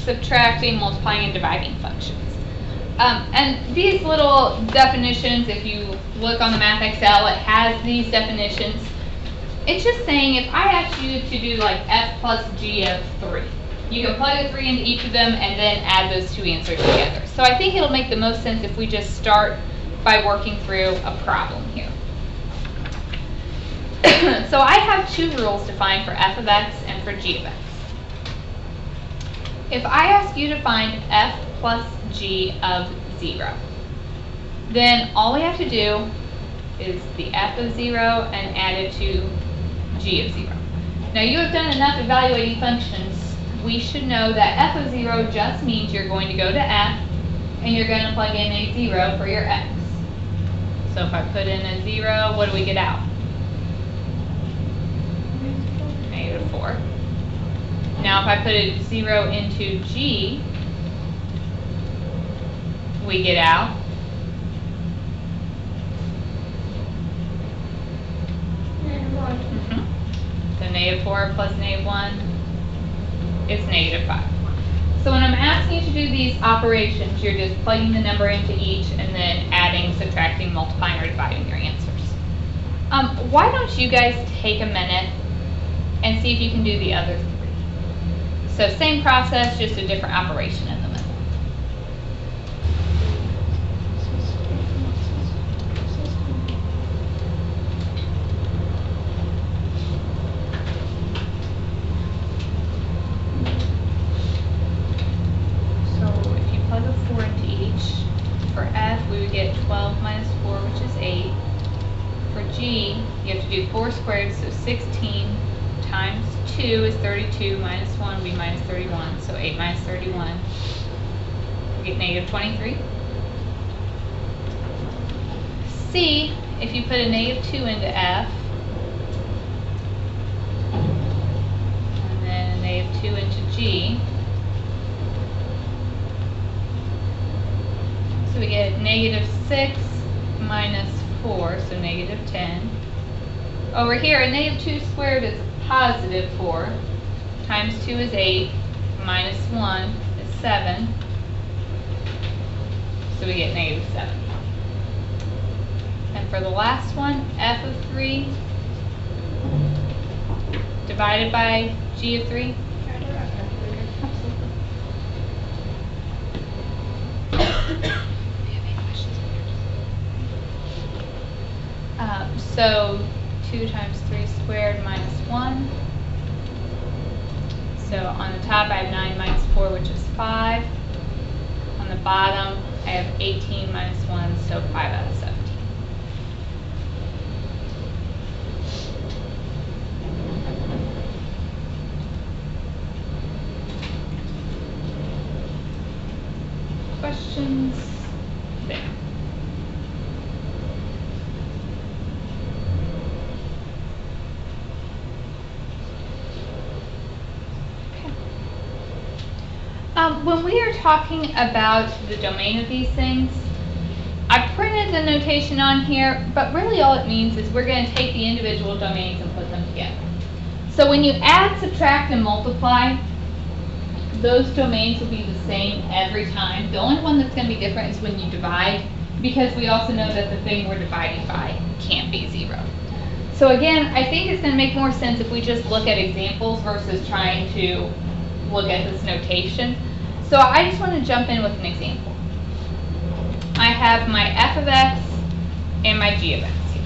subtracting, multiplying, and dividing functions. And these little definitions, if you look on the Math Excel, it has these definitions. It's just saying if I asked you to do like f plus g of 3, you can plug a 3 into each of them and then add those two answers together. So I think it'll make the most sense if we just start by working through a problem here. So I have two rules defined for f of x and for g of x. If I ask you to find f plus g of 0, then all we have to do is the f of 0 and add it to g of 0. Now you have done enough evaluating functions. We should know that f of 0 just means you're going to go to f and you're going to plug in a 0 for your x. So if I put in a 0, what do we get out? -4. Now if I put a 0 into g, we get out so -4 plus -1 is -5. So when I'm asking you to do these operations, you're just plugging the number into each and then adding, subtracting, multiplying, or dividing your answers. Why don't you guys take a minute and see if you can do the other 3. So same process, just a different operation in the middle. So if you plug a 4 into each, for f we would get 12 minus 4, which is 8. For g, you have to do 4 squared, so 16 times 2 is 32, minus 1 would be minus 31, so 8 minus 31, we get -23. C, if you put a -2 into f, and then a -2 into g, so we get -6 minus 4, so -10. Over here, a -2 squared is positive 4, times 2 is 8, minus 1 is 7, so we get -7. And for the last one, f of 3 divided by g of 3. So 2 times 3 squared minus 1. So on the top I have 9 minus 4, which is 5. On the bottom I have 18 minus 1, so 5 out of 17. Questions there? When we are talking about the domain of these things, I printed the notation on here, but really all it means is we're going to take the individual domains and put them together. So when you add, subtract, and multiply, those domains will be the same every time. The only one that's going to be different is when you divide, because we also know that the thing we're dividing by can't be 0. So again, I think it's going to make more sense if we just look at examples versus trying to look at this notation. So I just want to jump in with an example. I have my f of x and my g of x here.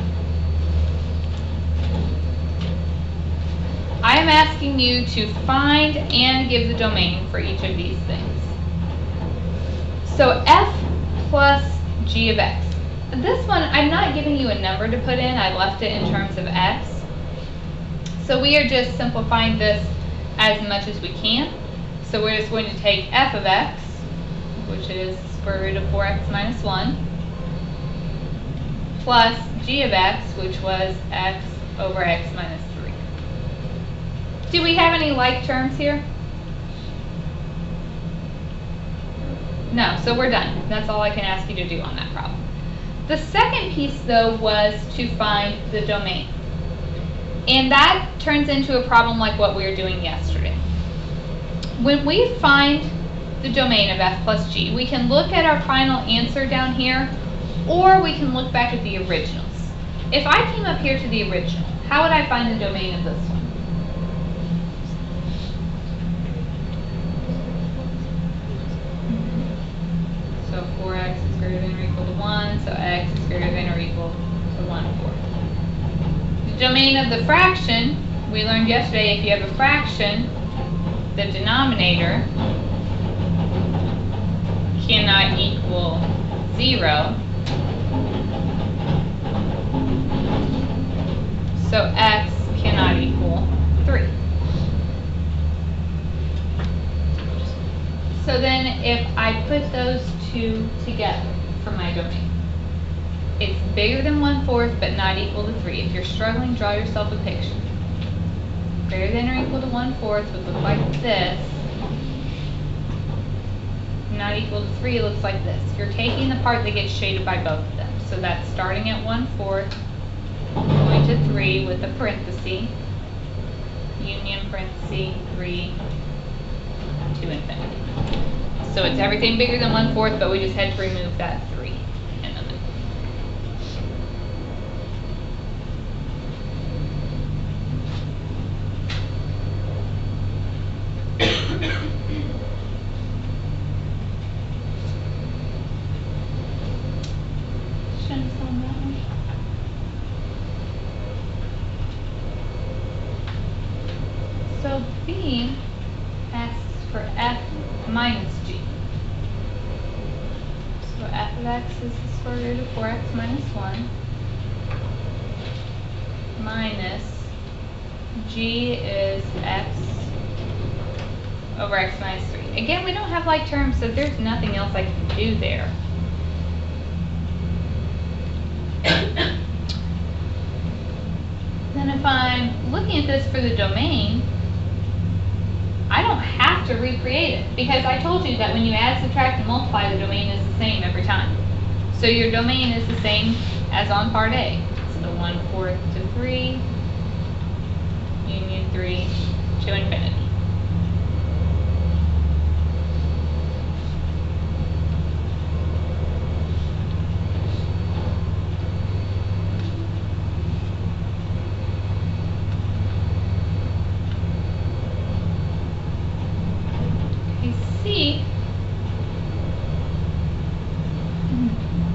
I am asking you to find and give the domain for each of these things. So f plus g of x. This one, I'm not giving you a number to put in. I left it in terms of x. So we are just simplifying this as much as we can. So we're just going to take f of x, which is square root of 4x minus 1, plus g of x, which was x over x minus 3. Do we have any like terms here? No, so we're done. That's all I can ask you to do on that problem. The second piece, though, was to find the domain. And that turns into a problem like what we were doing yesterday. When we find the domain of f plus g. We can look at our final answer down here, or we can look back at the originals. If I came up here to the original, how would I find the domain of this one? So 4x is greater than or equal to 1, so x is greater than or equal to 1/4. The domain of the fraction, we learned yesterday, if you have a fraction, the denominator cannot equal 0. So x cannot equal 3. So then if I put those two together for my domain, it's bigger than 1/4 but not equal to 3. If you're struggling, draw yourself a picture. Greater than or equal to 1/4 would look like this. Not equal to 3 looks like this. You're taking the part that gets shaded by both of them. So that's starting at 1/4, going to 3 with a parenthesis, union parenthesis, 3 to infinity. So it's everything bigger than 1/4, but we just had to remove that 3 in the middle. So B asks for f minus g. So f of x is the square root of 4x minus 1 minus g is x over x minus 3. Again, we don't have like terms, so there's nothing else I can do there. Then if I'm looking at this for the domain, I don't have to recreate it because I told you that when you add, subtract, and multiply, the domain is the same every time. So your domain is the same as on part A. So 1/4 to 3, union 3 to infinity. C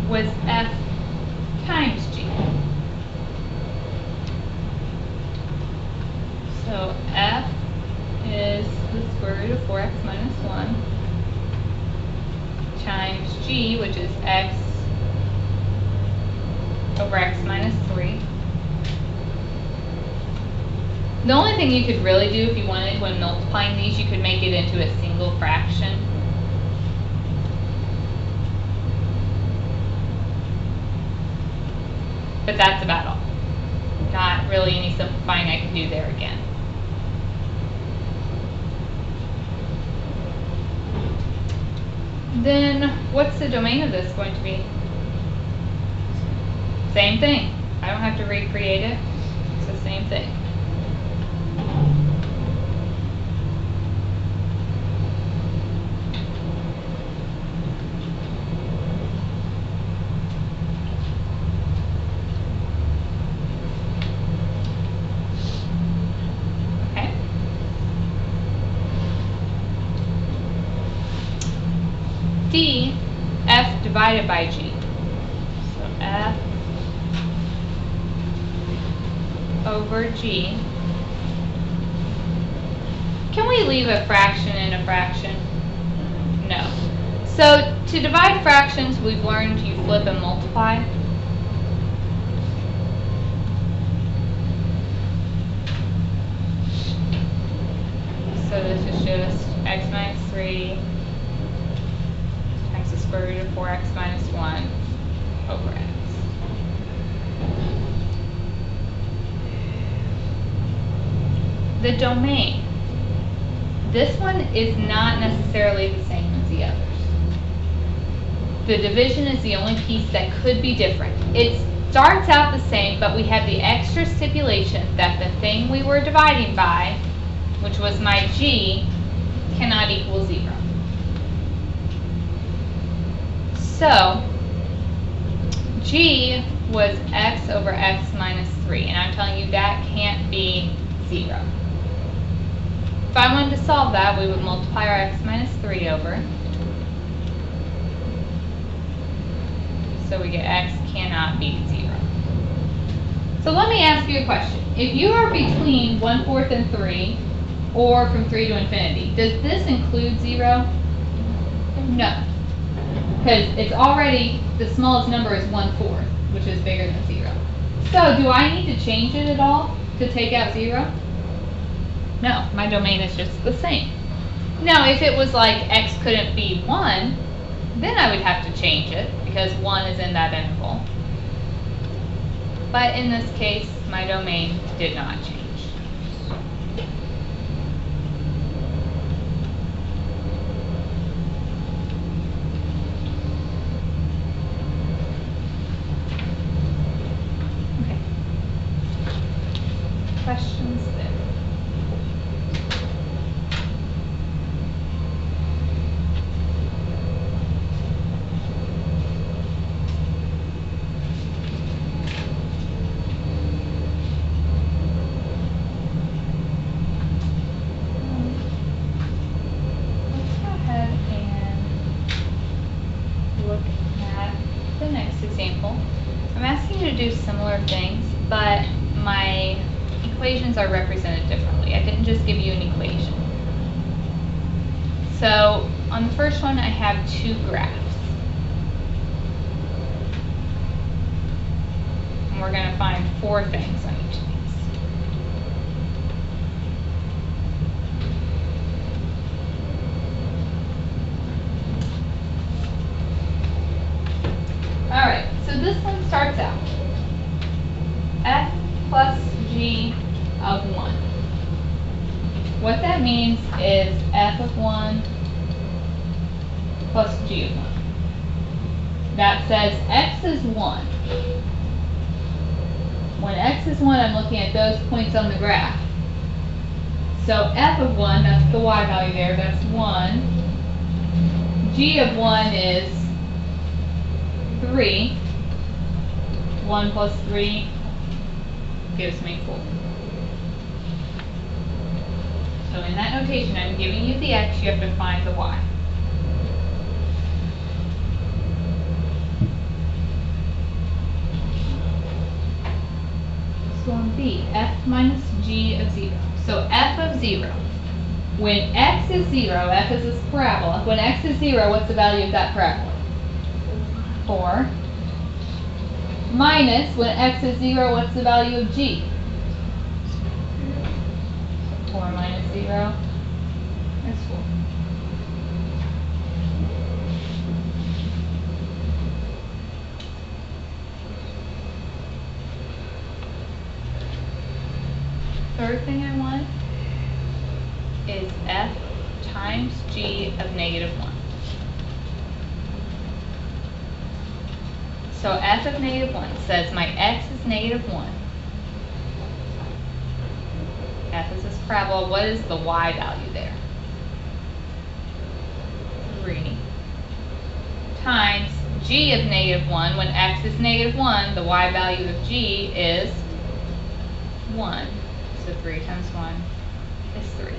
was f times g. So f is the square root of 4x minus 1 times g, which is x over x minus 3. The only thing you could really do if you wanted when multiplying these, you could make it into a single fraction. But that's about all. Not really any simplifying I can do there again. Then what's the domain of this going to be? Same thing. I don't have to recreate it. It's the same thing. D, f divided by g. So f over g. Can we leave a fraction in a fraction? No. So to divide fractions, we've learned you flip and multiply. So this is just x minus 3 times the square root of 4x minus 1 over x. The domain. This one is not necessarily the same as the others. The division is the only piece that could be different. It starts out the same, but we have the extra stipulation that the thing we were dividing by, which was my g, cannot equal 0. So, g was x over x minus 3, and I'm telling you that can't be 0. If I wanted to solve that, we would multiply our x minus 3 over. So we get x cannot be 0. So let me ask you a question. If you are between 1/4 and 3, or from 3 to infinity, does this include 0? No. Because it's already, the smallest number is 1/4, which is bigger than 0. So do I need to change it at all to take out 0? No, my domain is just the same. Now, if it was like x couldn't be 1, then I would have to change it, because 1 is in that interval. But in this case, my domain did not change. Okay. Questions there? Similar things, but my equations are represented differently. I didn't just give you an equation. So on the first one, I have 2 graphs. And we're going to find 4 things on each of these. All right, so this one starts out f plus g of 1. What that means is f of 1 plus g of 1. That says x is 1. When x is 1, I'm looking at those points on the graph. So f of 1, that's the y value there, that's 1. G of 1 is 3. 1 plus 3 gives me 4. So in that notation, I'm giving you the x, you have to find the y. So on B, f minus g of 0. So f of 0. When x is 0, f is this parabola. When x is 0, what's the value of that parabola? 4. Minus, when x is 0, what's the value of g? 4 minus 0 is 4. Third thing I want is f times g of negative 1. So f of negative 1 says my x is negative 1. F is this parabola. What is the y value there? 3. Times g of negative 1. When x is negative 1, the y value of g is 1. So 3 times 1 is 3.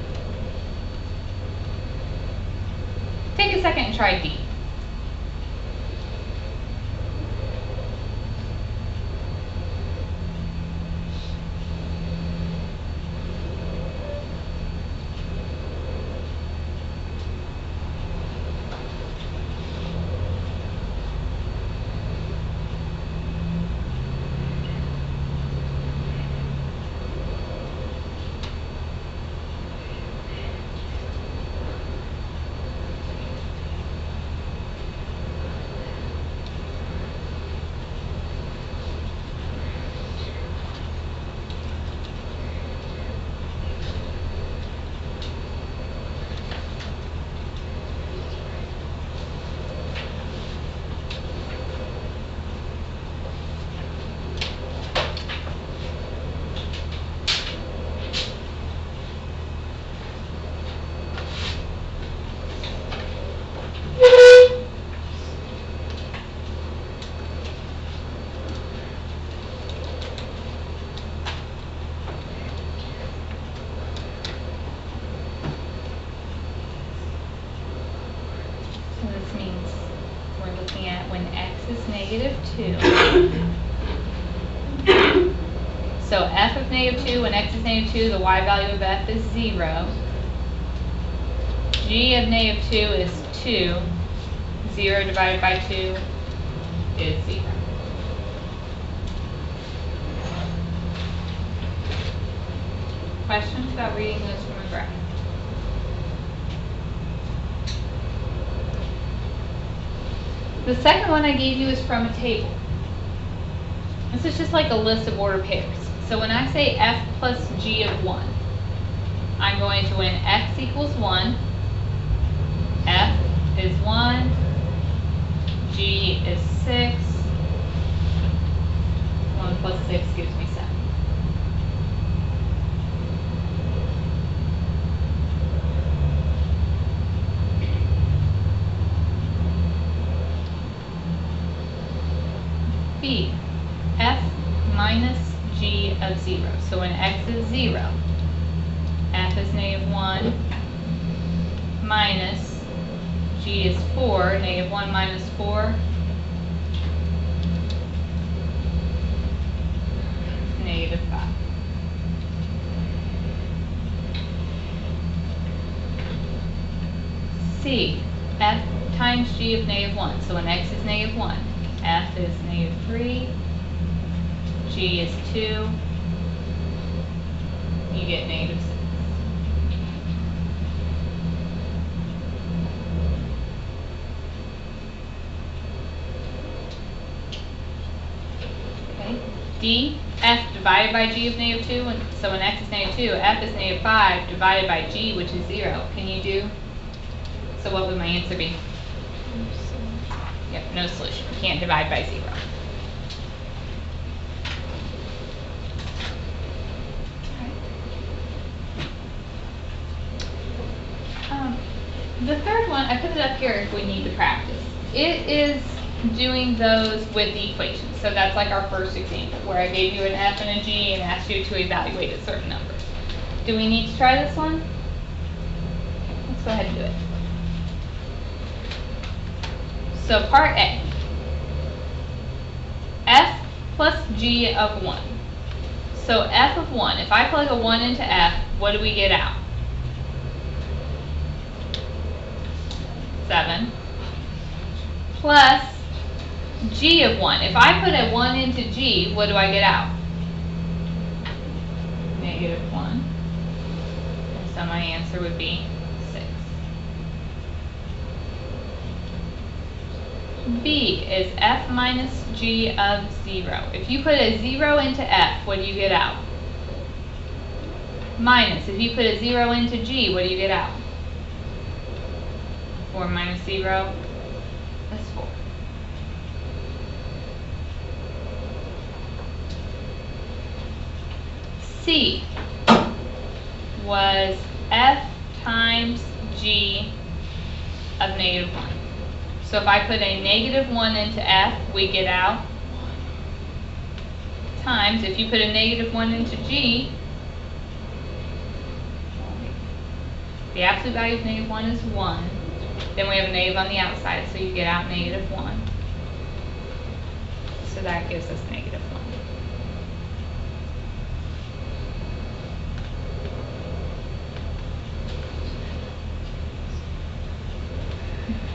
Take a second and try D. looking at when x is -2. So f of -2, when x is -2, the y value of f is 0. G of -2 is 2. 0 divided by 2 is 0. Questions about reading this from a graph? The second one I gave you is from a table. This is just like a list of ordered pairs. So when I say f plus g of 1, I'm going to, when x equals 1, f is 1, g is 6, 1 plus 6 gives me 7. B, f minus g of 0. So when x is 0, f is -1 minus g is 4, -1 minus 4, -5. C, f times g of -1. So when x is -1, f is -3, g is 2, you get -6. Okay. D, f divided by g of -2, and so when x is -2, f is -5 divided by g, which is 0. Can you do? So what would my answer be? Yep, no solution. You can't divide by 0. The third one, I put it up here if we need to practice. It is doing those with the equations. So that's like our first example, where I gave you an f and a g and asked you to evaluate a certain number. Do we need to try this one? Let's go ahead and do it. So part A, f plus g of 1. So f of 1, if I plug a 1 into f, what do we get out? 7. Plus g of 1. If I put a 1 into g, what do I get out? -1. So my answer would be 6. B is f minus g of 0. If you put a 0 into f, what do you get out? Minus. If you put a 0 into g, what do you get out? 4 minus 0 is 4. C was f times g of -1. So if I put a -1 into f, we get out times, if you put a -1 into g, the absolute value of -1 is 1. Then we have a negative on the outside, so you get out -1. So that gives us -1.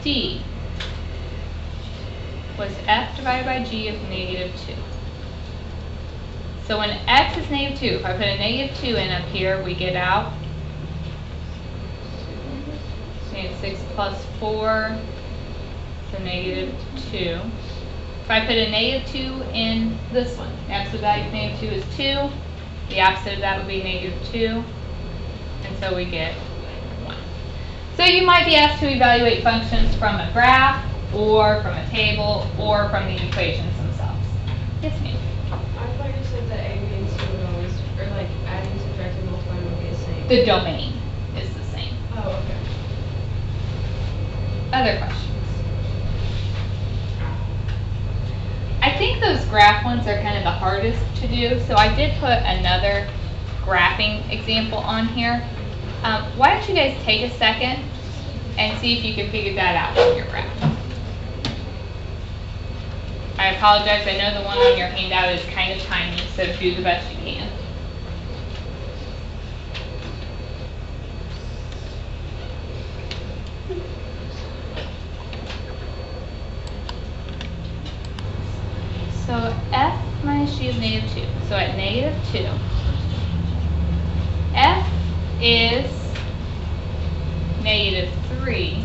D was f divided by g of -2. So when x is -2, if I put a -2 in up here, we get out -6 plus 4, so -2. If I put a -2 in this one, the absolute value of -2 is 2. The opposite of that would be -2. And so we get 1. So you might be asked to evaluate functions from a graph, or from a table, or from the equations themselves. Yes, ma'am? I thought you said that A, B, and C would always, or like adding, subtracting, multiplying would be the same. The domain is the same. Oh, okay. Other questions? I think those graph ones are kind of the hardest to do, so I did put another graphing example on here. Why don't you guys take a second and see if you can figure that out from your graph. I apologize, I know the one on your handout is kind of tiny, so do the best you can. So f minus g of negative 2. So at negative 2, f is negative 3.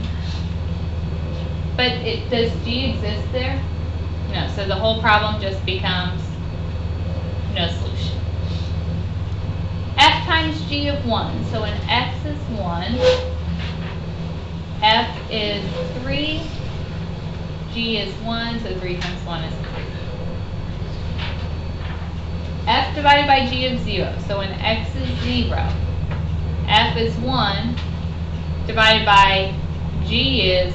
But does g exist there? No, so the whole problem just becomes no solution. F times g of 1, so when x is 1, f is 3, g is 1, so 3 times 1 is 3. F divided by g of 0, so when x is 0, f is 1, divided by g is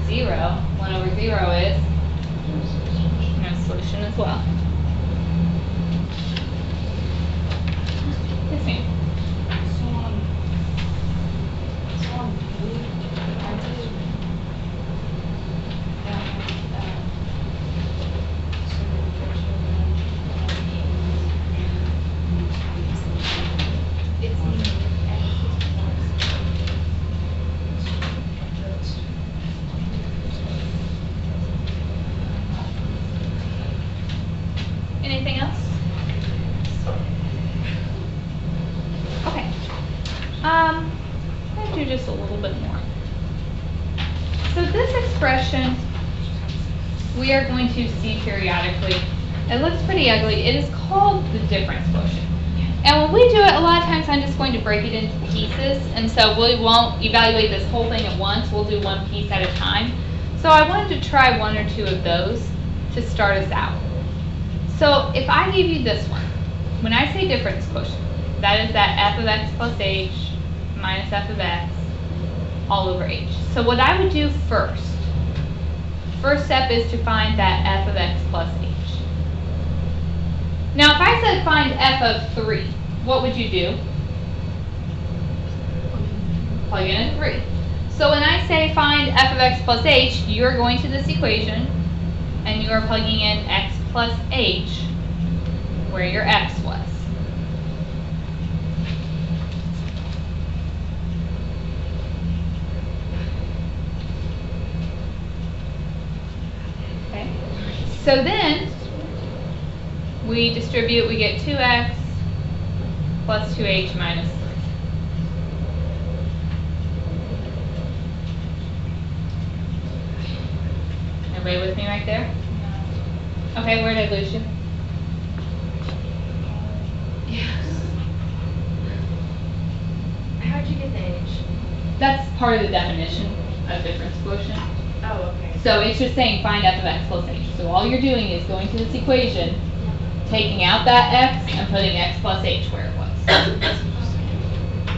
0, 1 over 0 is no solution as well. Yes, ma'am. Anything else? Okay. I'm going to do just a little bit more. So this expression we are going to see periodically. It looks pretty ugly. It is called the difference quotient. And when we do it, a lot of times I'm just going to break it into pieces. And so we won't evaluate this whole thing at once. We'll do one piece at a time. So I wanted to try one or two of those to start us out. So if I give you this one, when I say difference quotient, that is that f of x plus h minus f of x all over h. So what I would do first step is to find that f of x plus h. Now if I said find f of 3, what would you do? Plug in a 3. So when I say find f of x plus h, you're going to this equation and you are plugging in x plus h where your x was. Okay. So then we distribute, we get 2x plus 2h minus 3. Everybody with me right there? Okay, where did I lose you? Yes. How'd you get the h? That's part of the definition of difference quotient. Oh, okay. So it's just saying find f of x plus h. So all you're doing is going to this equation, taking out that x and putting x plus h where it was.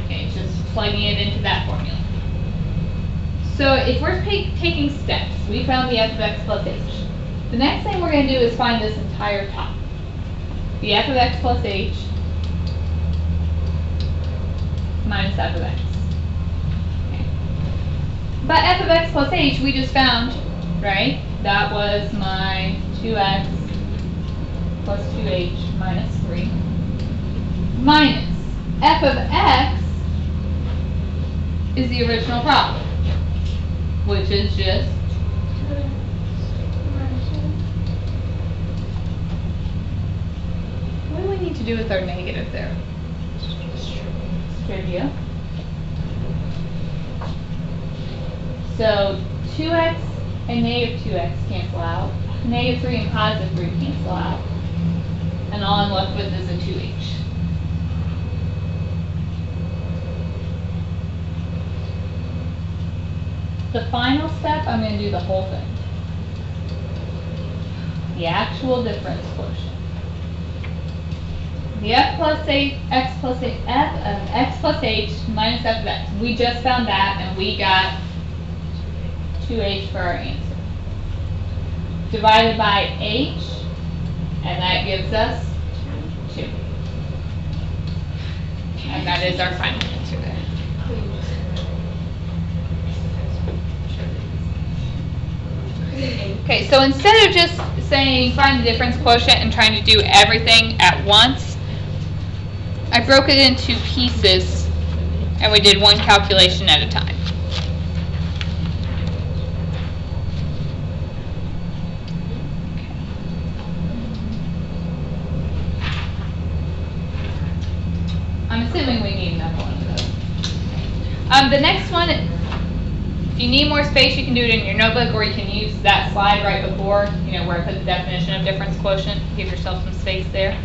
Okay, just plugging it into that formula. So if we're taking steps, we found the f of x plus h. The next thing we're going to do is find this entire top. The f of x plus h minus f of x. Okay. But f of x plus h we just found, right? That was my 2x plus 2h minus 3 minus f of x is the original problem, which is just what do we need to do with our negative there? Trivia. So 2x and negative 2x cancel out. Negative 3 and positive 3 cancel out. And all I'm left with is a 2h. The final step, I'm going to do the whole thing. The actual difference quotient. The f plus h, x plus h, f of x plus h minus f of x. We just found that and we got 2h for our answer. Divided by h, and that gives us 2. And that is our final answer there. Okay. Okay, so instead of just saying find the difference quotient and trying to do everything at once, I broke it into pieces and we did one calculation at a time. I'm assuming we need another one of those. The next one, if you need more space, you can do it in your notebook, or you can use that slide right before, where I put the definition of difference quotient. Give yourself some space there.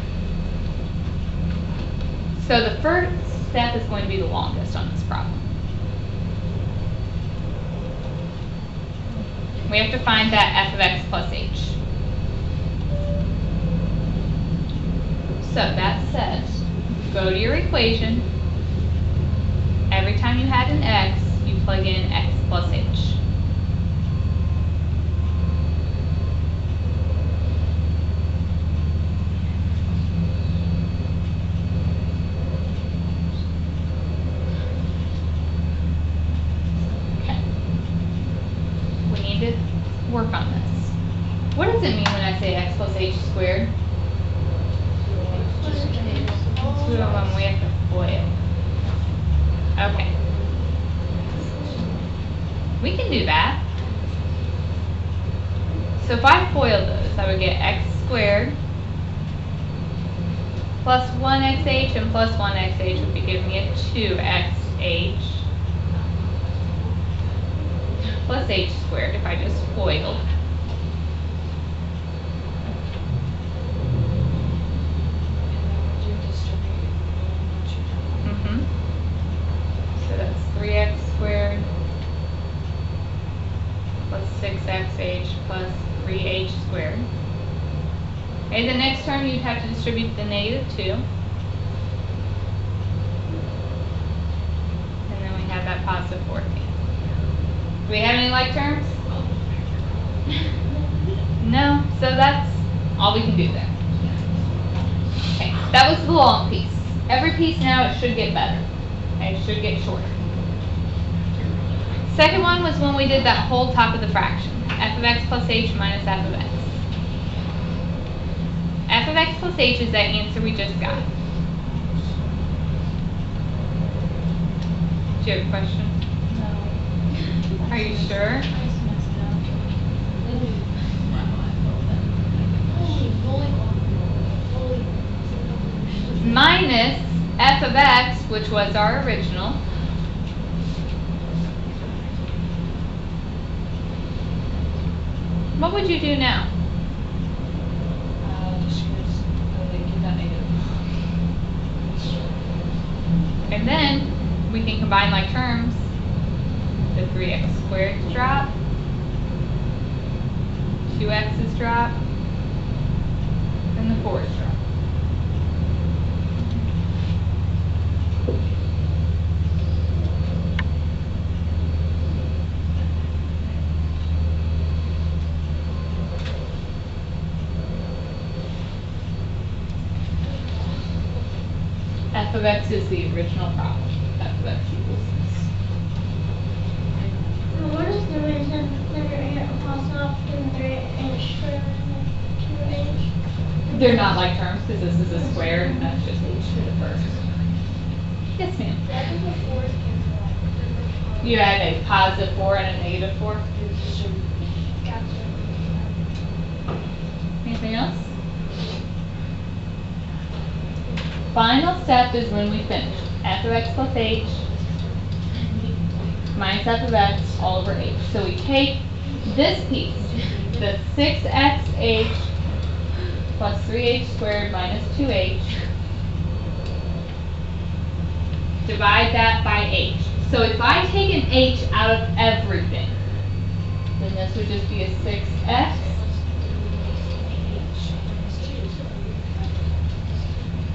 So the first step is going to be the longest on this problem. We have to find that f of x plus h. So that says, go to your equation. Every time you had an x, you plug in x plus h. Okay. We need to work on this. What does it mean when I say x plus h squared? Two of them we have to FOIL. Okay. We can do that. So if I FOIL those, I would get x squared plus 1xh, and plus 1xh would be giving me a 2xh plus h squared if I just FOILed. So that's 3x squared plus 6xh plus 3h squared. Okay, the next term you'd have to distribute the -2. And then we have that positive 4 again. Do we have any like terms? No, so that's all we can do there. Okay, that was the long piece. Every piece now, it should get better. Okay, it should get shorter. Second one was when we did that whole top of the fraction. F of x plus h minus f of x. F of x plus h is that answer we just got. Do you have a question? No. Are you sure? Minus f of x, which was our original. What would you do now? And then we can combine like terms. The 3x squared is drop, 2x is drop, and the 4 is drop. F of x is the original problem. F of x equals this. What is the reason they're also in 3h for 2h? They're not like terms because this is a square and that's just h to the first. Yes, ma'am. You had a positive 4 and a negative 4. Anything else? Final step is when we finish. F of x plus h minus f of x all over h. So we take this piece, the 6xh plus 3h squared minus 2h, divide that by h. So if I take an h out of everything, then this would just be a 6x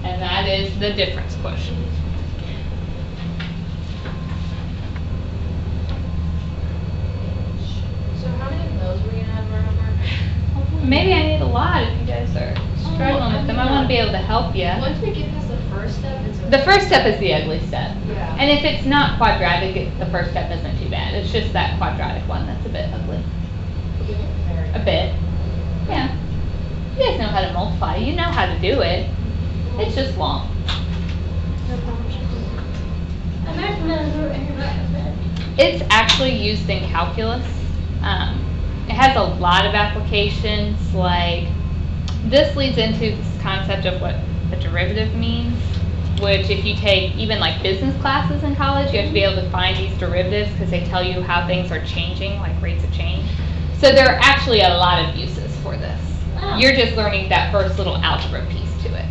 and that is the difference quotient. So how many of those were you gonna have for homework? Maybe I need a lot if you guys are struggling with them. I want to be able to help you. Once we get past the first step, it's okay. The first step is the ugly step. Yeah. And if it's not quadratic, the first step isn't too bad. It's just that quadratic one that's a bit ugly. A bit. Yeah. You guys know how to multiply. You know how to do it. It's just long. I've never heard of it. It's actually used in calculus. It has a lot of applications. Like, this leads into this concept of what a derivative means, which if you take even like business classes in college, you have to be able to find these derivatives because they tell you how things are changing, like rates of change. So there are actually a lot of uses for this. Oh. You're just learning that first little algebra piece to it.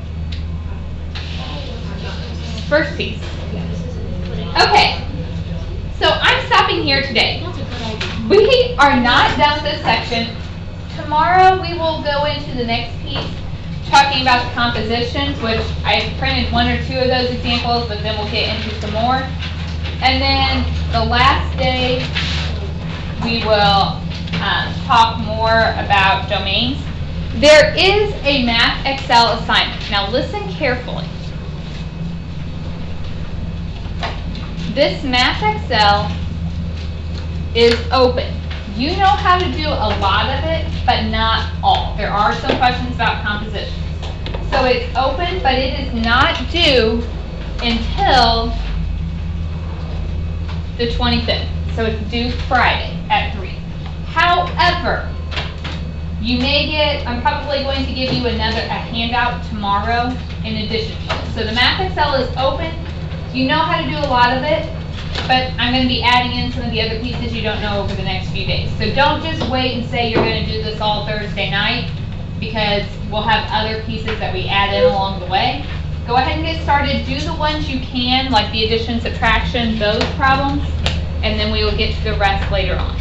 First piece. Okay, so I'm stopping here today. We are not done this section. Tomorrow we will go into the next piece, talking about the compositions, which I printed one or two of those examples, but then we'll get into some more. And then the last day, we will talk more about domains. There is a Math Excel assignment. Now listen carefully. This Math Excel is open. You know how to do a lot of it, but not all. There are some questions about compositions. So it's open, but it is not due until the 25th. So it's due Friday at 3. However, you may get, I'm probably going to give you a handout tomorrow in addition to it. So the Math Excel is open. You know how to do a lot of it, but I'm going to be adding in some of the other pieces you don't know over the next few days. So don't just wait and say you're going to do this all Thursday night, because we'll have other pieces that we add in along the way. Go ahead and get started. Do the ones you can, like the addition, subtraction, those problems, and then we will get to the rest later on.